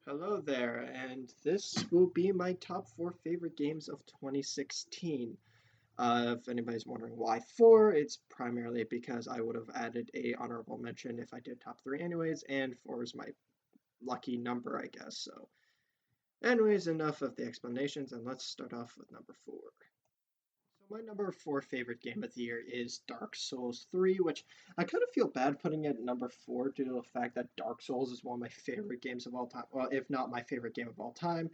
Hello there, and this will be my top four favorite games of 2016. If anybody's wondering why four, it's primarily because I would have added a honorable mention if I did top three anyways, and four is my lucky number, I guess. So, anyways, enough of the explanations, and let's start off with number four. So my number four favorite game of the year is Dark Souls 3, which I kind of feel bad putting at number four due to the fact that Dark Souls is one of my favorite games of all time. Well, if not my favorite game of all time.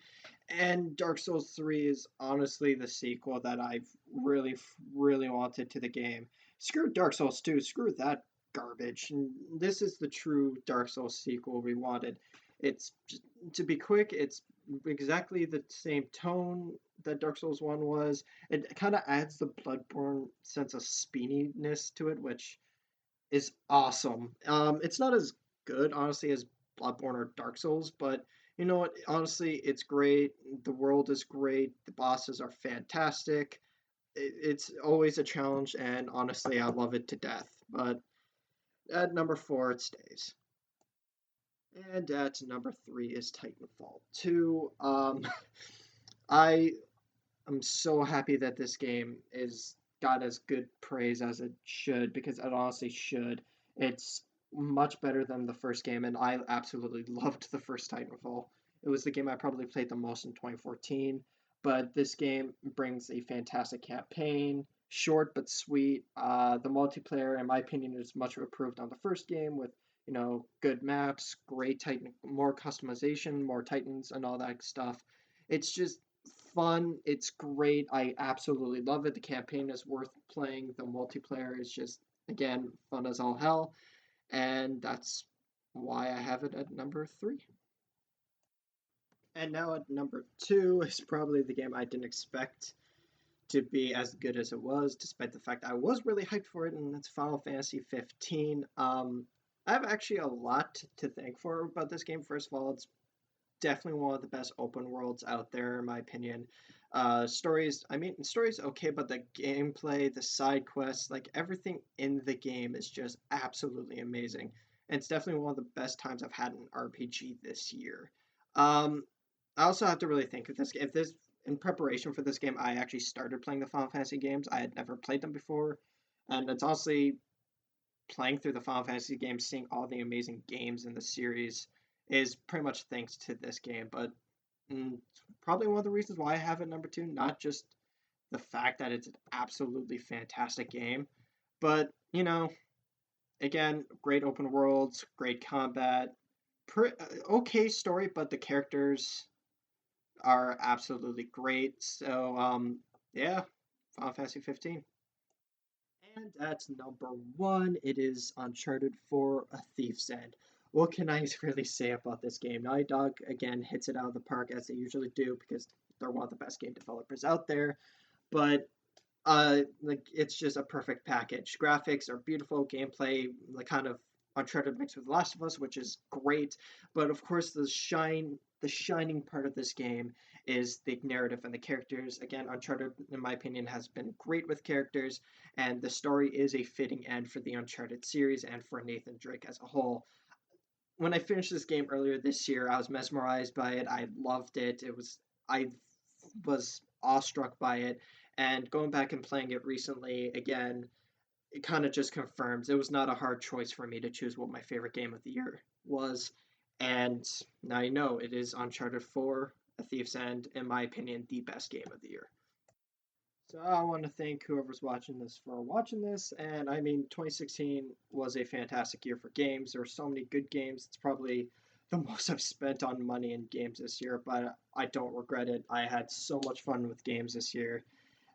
And Dark Souls 3 is honestly the sequel that I've really wanted to the game. Screw Dark Souls 2, screw that garbage. This is the true Dark Souls sequel we wanted. It's just, to be quick, it's exactly the same tone that Dark Souls 1 was. It kind of adds the Bloodborne sense of speeniness to it, which is awesome. It's not as good, honestly, as Bloodborne or Dark Souls, but you know what? Honestly, it's great. The world is great. The bosses are fantastic. It's always a challenge, and honestly, I love it to death. But at number four, it stays. And at number three is Titanfall 2. I am so happy that this game is got as good praise as it should because it honestly should. It's much better than the first game, and I absolutely loved the first Titanfall. It was the game I probably played the most in 2014, but this game brings a fantastic campaign, short but sweet. The multiplayer, in my opinion, is much improved on the first game with good maps, great Titan, more customization, more Titans, and all that stuff. It's just fun. It's great. I absolutely love it. The campaign is worth playing. The multiplayer is just, again, fun as all hell. And that's why I have it at number three. And now at number two is probably the game I didn't expect to be as good as it was, despite the fact I was really hyped for it, and it's Final Fantasy 15. I have actually a lot to thank for about this game. First of all, it's definitely one of the best open worlds out there, in my opinion. Stories okay, but the gameplay, the side quests, like everything in the game is just absolutely amazing. And it's definitely one of the best times I've had in RPG this year. Um, I also have to really think if this in preparation for this game, I actually started playing the Final Fantasy games. I had never played them before, and it's honestly playing through the Final Fantasy games, seeing all the amazing games in the series is pretty much thanks to this game. But probably one of the reasons why I have it number two, not just the fact that it's an absolutely fantastic game, but again, great open worlds, great combat, okay story, but the characters are absolutely great. So yeah, Final Fantasy 15. And at number one, it is Uncharted 4: A Thief's End. What can I really say about this game? Naughty Dog, again, hits it out of the park as they usually do because they're one of the best game developers out there. But it's just a perfect package. Graphics are beautiful, gameplay, like kind of Uncharted mixed with The Last of Us, which is great. But of course, the shining part of this game is the narrative and the characters. Again, Uncharted, in my opinion, has been great with characters, and the story is a fitting end for the Uncharted series and for Nathan Drake as a whole. When I finished this game earlier this year, I was mesmerized by it. I loved it. I was awestruck by it, and going back and playing it recently again, it kind of just confirms it was not a hard choice for me to choose what my favorite game of the year was. And now you know it is Uncharted 4: A Thief's End, in my opinion, the best game of the year. So I want to thank whoever's watching this for watching this. And I mean, 2016 was a fantastic year for games. There were so many good games. It's probably the most I've spent on money in games this year, but I don't regret it. I had so much fun with games this year.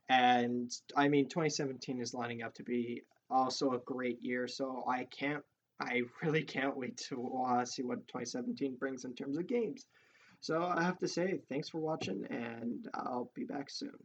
And I mean, 2017 is lining up to be also a great year. So I really can't wait to see what 2017 brings in terms of games. So I have to say, thanks for watching, and I'll be back soon.